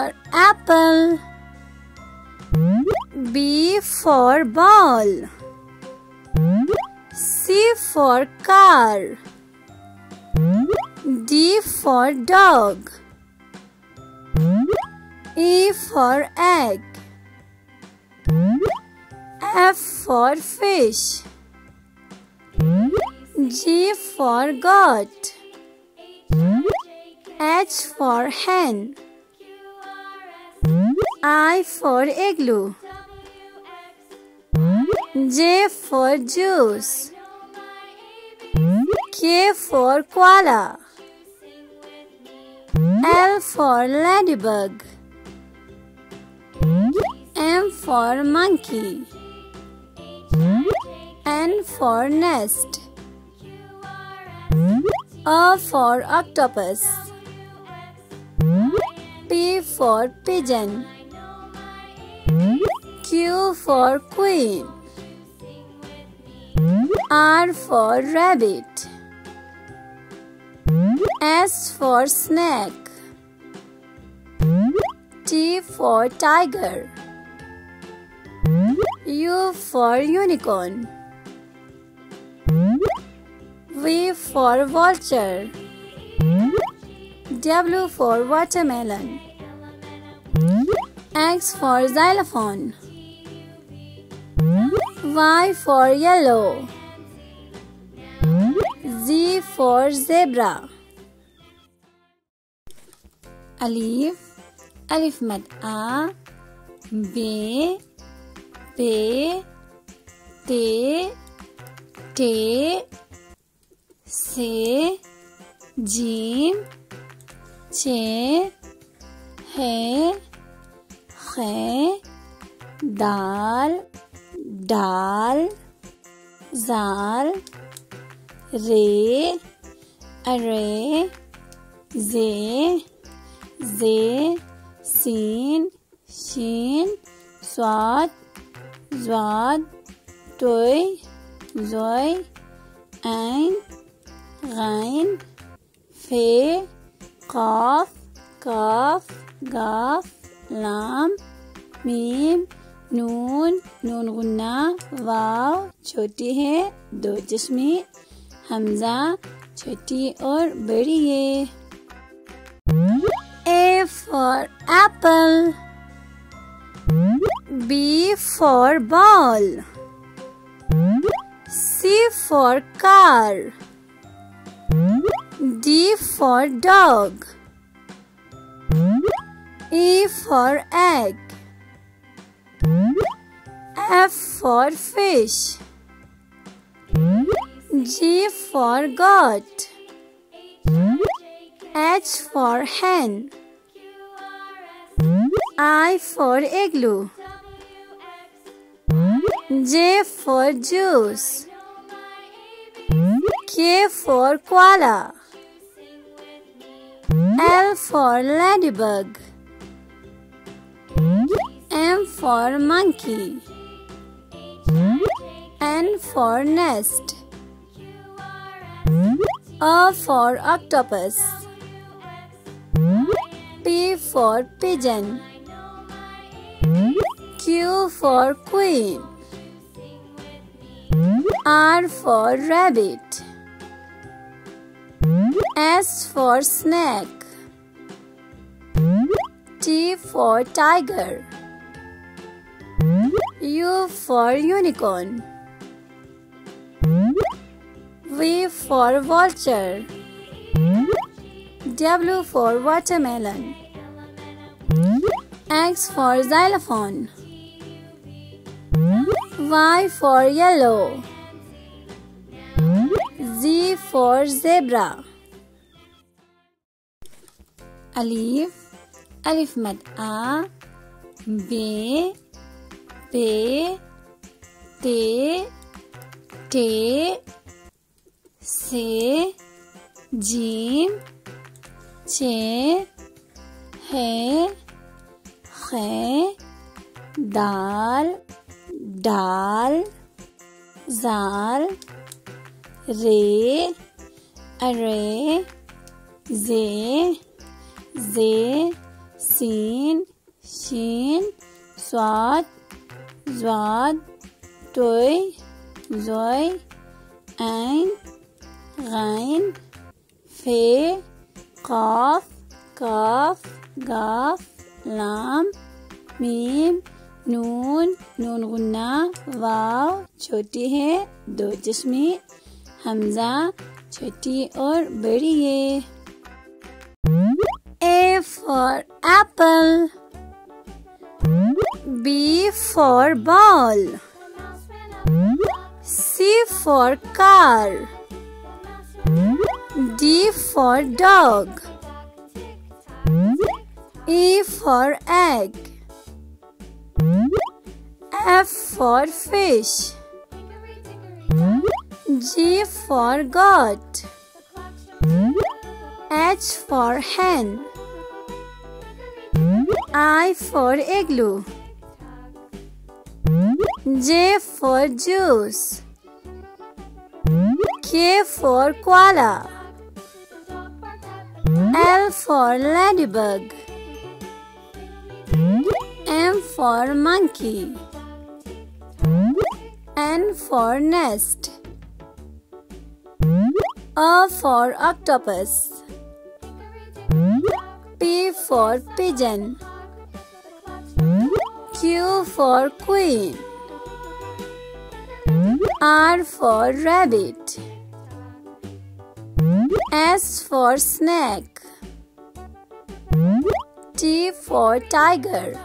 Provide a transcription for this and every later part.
for apple. B for ball. C for car. D for dog. E for egg. F for fish. G for goat. H for hen. I for igloo. J for juice. K for koala. L for ladybug. M for monkey. N for nest. O for octopus. P for pigeon. Q for queen. R for rabbit. S for snake. T for tiger. U for unicorn. V for vulture. W for watermelon. X for xylophone. Y for yellow. Z for zebra. Alif, alif mad A. B, B, T, T, C, Jim, Ch, He, Khe, Dal, Dal, Zal, Re, Array, Ze, Ze, Sin, Shin, Swat, Zwad, Toy, Zoy, Ein, Rein, Fe, Qaf, Kaf, Gaf, Lam, Mim, नून नून गुन्ना वाव छोटी है दो चश्मे हमजा छोटी और बड़ी है। A for apple. B for ball. C for car. D for dog. E for egg. F for fish. G for goat. H for hen. I for igloo. J for juice. K for koala. L for ladybug. M for monkey. N for nest. O for octopus. P for pigeon. Q for queen. R for rabbit. S for snake. T for tiger. U for unicorn. V for vulture. W for watermelon. X for xylophone. Y for yellow. Z for zebra. Alif, alif mad A. B, B, T, T, C, Jim, Ch, He, Khe, Dal, Dal, Zal, Re, Array, Ze, Ze, सीन शीन स्वाद ज़्वाद तोय ज़ोय ऐन gain फे क़ाफ काफ गाफ लाम meme नून नून गुन्ना वाव छोटी है दो चश्मे हमजा छोटी और बड़ी है। A for apple, B for ball, C for car, D for dog, E for egg, F for fish, G for goat, H for hen, I for igloo, J for juice, K for koala, L for ladybug, M for monkey, N for nest, O for octopus, P for pigeon, Q for queen, R for rabbit, S for snake, T for tiger,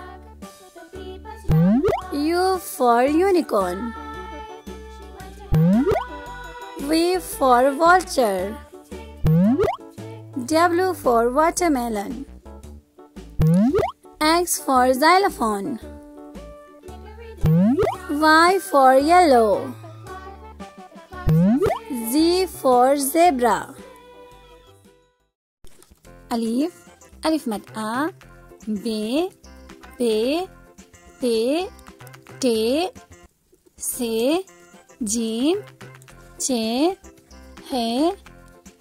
U for unicorn, V for vulture, W for watermelon, X for xylophone, Y for yellow, Z for zebra. अलिफ अलिफ मद आ बे पे पे टे से gym चे है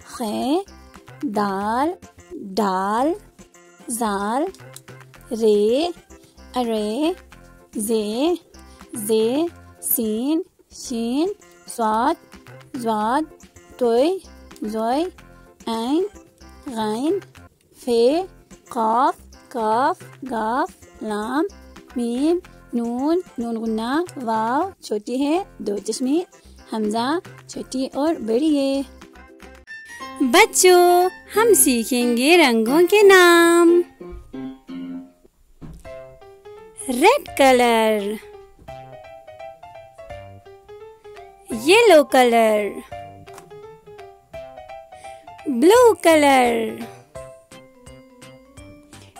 खे दाल डाल जाल रे अरे जे सीन शीन स्वाद ज़्वाद तोय ज़ोय ऐन गैन फे क़ाफ काफ गाफ लाम मीम नून नून गुन्ना वाव छोटी है दो चश्मे हमजा छोटी और बड़ी है। बच्चों हम सीखेंगे रंगों के नाम। Red colour, yellow colour, blue colour,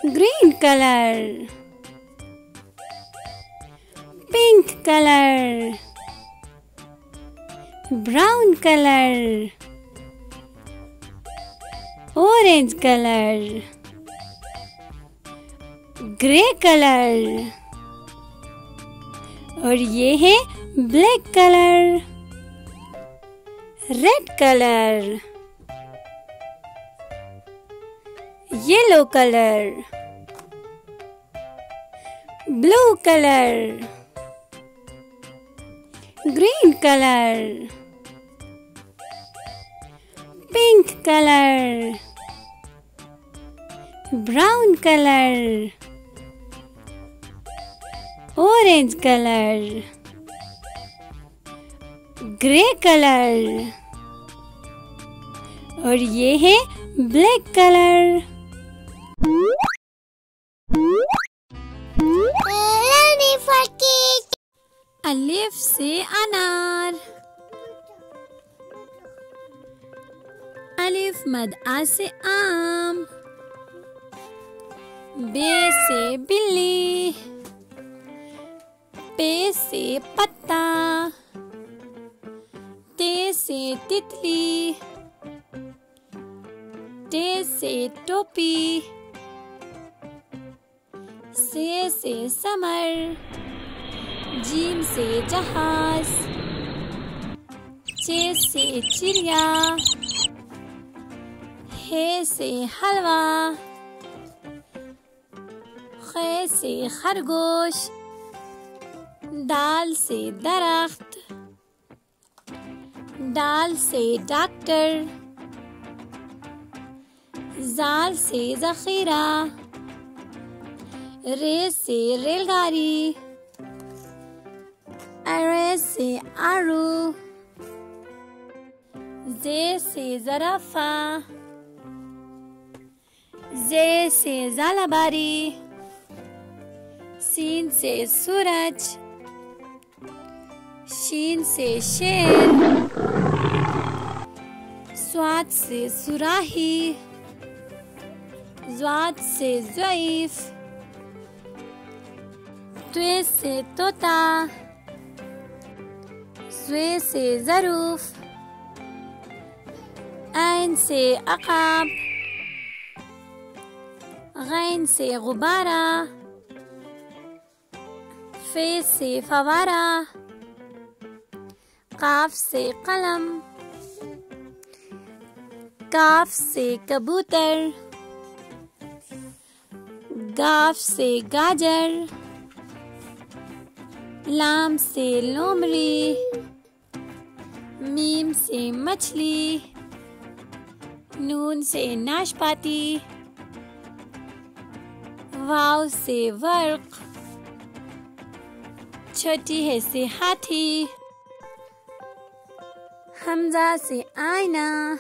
green colour, pink colour, brown colour, orange colour, grey colour और ये है black colour. Red colour, yellow colour, blue colour, green colour, pink colour, brown colour, orange colour, grey colour और ये है black colour. अलिफ से अनार, अलिफ मद आ से आम, बे से बिल्ली, पे से पत्ता, ते से तितली, टे से टोपी, से समर, जीम से जहाज, चे से चिड़िया, हे से हलवा, ख से खरगोश, दाल से दरख्त, दाल से डॉक्टर, जाल से जखीरा, रे से रेलगाड़ी, अरे से आरू, जे से ज़राफ़ा, जे से ज़ालाबारी, सीन से सूरज, शीन से शेर, स्वाद से सुराही, ज़्वाद से ज़ईफ़, त्वे से तोता, ज़्वे से ज़रूफ़, ऐन से अक़ाब, गैन से गुब्बारा, फे से फवारा, काफ से कलम, काफ से कबूतर, गाफ से गाजर, लाम से लोमड़ी, मीम से मछली, नून से नाशपाती, वाव से वर्क, छोटी है से हाथी, हमजा से आईना,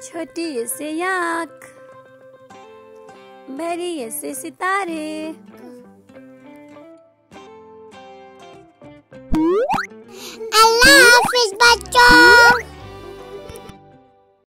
छोटी है से याक, बड़ी है से सितारे। अल्लाह हाफिज बच्चों।